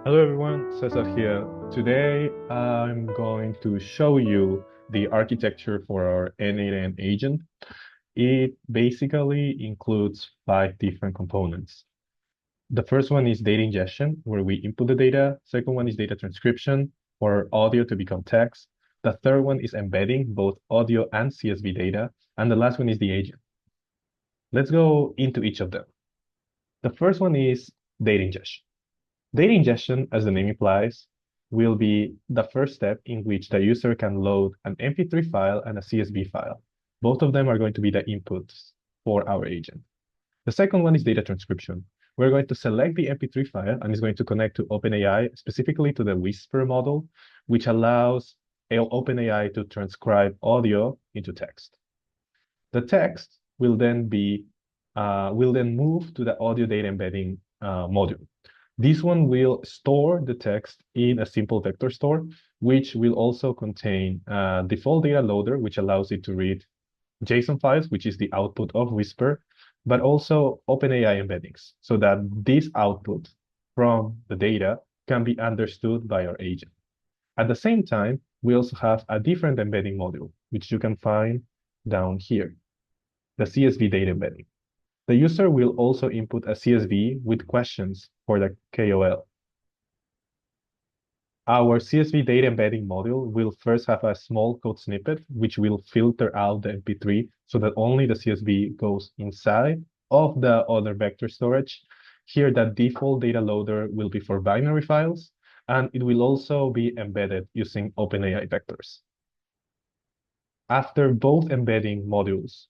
Hello everyone, Cesar here. Today I'm going to show you the architecture for our N8N agent. It basically includes 5 different components. The first one is data ingestion, where we input the data. Second one is data transcription, for audio to become text. The third one is embedding both audio and CSV data. And the last one is the agent. Let's go into each of them. The first one is data ingestion. Data ingestion, as the name implies, will be the first step in which the user can load an MP3 file and a CSV file. Both of them are going to be the inputs for our agent. The second one is data transcription. We're going to select the MP3 file and it's going to connect to OpenAI, specifically to the Whisper model, which allows OpenAI to transcribe audio into text. The text will then move to the audio data embedding module. This one will store the text in a simple vector store, which will also contain a default data loader, which allows it to read JSON files, which is the output of Whisper, but also OpenAI embeddings, so that this output from the data can be understood by our agent. At the same time, we also have a different embedding module, which you can find down here, the CSV data embedding. The user will also input a CSV with questions for the KOL. Our CSV data embedding module will first have a small code snippet, which will filter out the MP3 so that only the CSV goes inside of the other vector storage. Here, the default data loader will be for binary files, and it will also be embedded using OpenAI vectors. After both embedding modules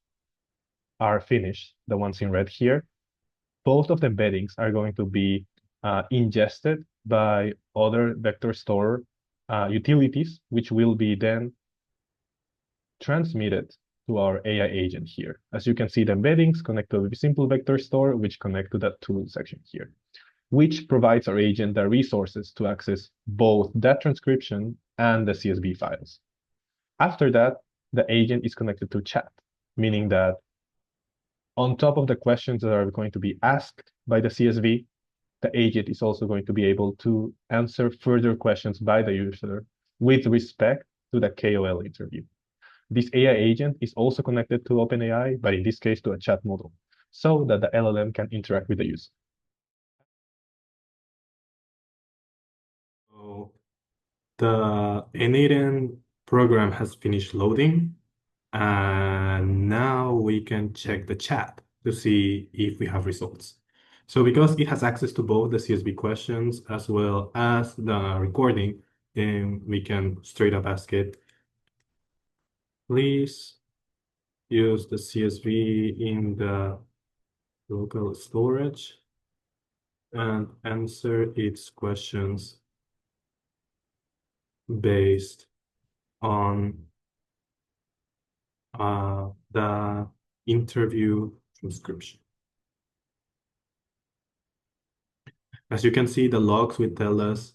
are finished, the ones in red here, both of the embeddings are going to be ingested by other vector store utilities, which will be then transmitted to our AI agent here. As you can see, the embeddings connect to a simple vector store, which connect to that tool section here, which provides our agent the resources to access both that transcription and the CSV files. After that, the agent is connected to chat, meaning that on top of the questions that are going to be asked by the CSV, the agent is also going to be able to answer further questions by the user with respect to the KOL interview. This AI agent is also connected to OpenAI, but in this case to a chat model, so that the LLM can interact with the user. So the N8N program has finished loading, and now we can check the chat to see if we have results. So because it has access to both the CSV questions as well as the recording, then we can straight up ask it, please use the CSV in the local storage and answer its questions based on the interview transcription. As you can see, the logs will tell us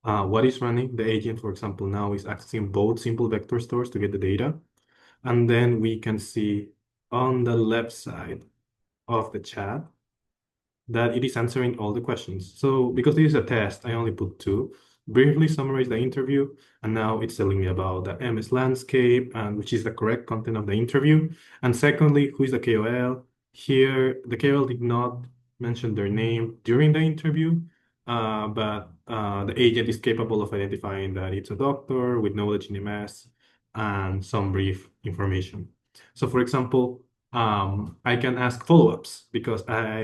what is running. The agent, for example, now is accessing both simple vector stores to get the data. And then we can see on the left side of the chat that it is answering all the questions. So because this is a test, I only put 2. Briefly summarize the interview, and now it's telling me about the MS landscape, and which is the correct content of the interview. And secondly, who is the KOL? Here, the KOL did not mention their name during the interview, but the agent is capable of identifying that it's a doctor with knowledge in MS and some brief information. So for example, I can ask follow-ups because I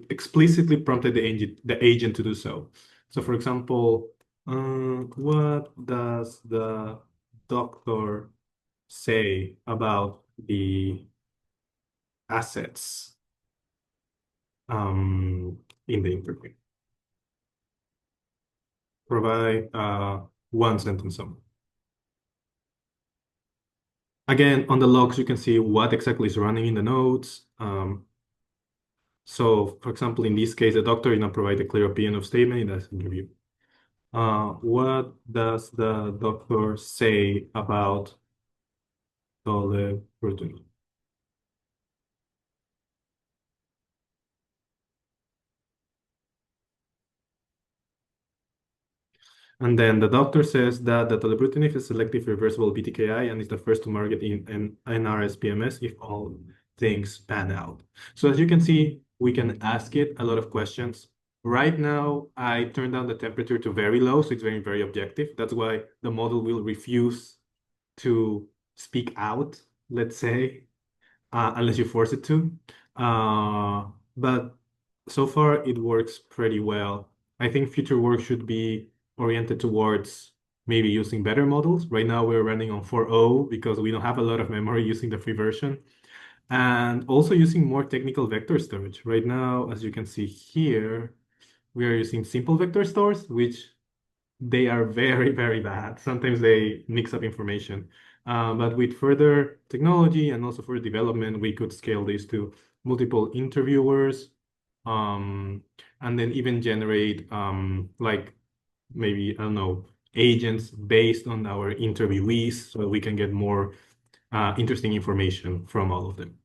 explicitly prompted the agent to do so. So for example, what does the doctor say about the assets in the interview? Provide one sentence summary. Again, on the logs, you can see what exactly is running in the nodes. So, for example, in this case, the doctor did not provide a clear opinion of statement in that interview. What does the doctor say about teleprotein? And then the doctor says that the tolebrutinib is selective reversible BTKI and is the first to market in NRSPMS if all things pan out. So as you can see, we can ask it a lot of questions. Right now, I turned down the temperature to very low, so it's very, very objective. That's why the model will refuse to speak out, let's say, unless you force it to. But so far, it works pretty well. I think future work should be oriented towards maybe using better models. Right now, we're running on 4.0 because we don't have a lot of memory using the free version. And also using more technical vector storage. Right now, as you can see here, we are using simple vector stores, which they are very, very bad. Sometimes they mix up information. But with further technology and also further development, we could scale this to multiple interviewers, and then even generate like maybe, I don't know, agents based on our interviewees so we can get more interesting information from all of them.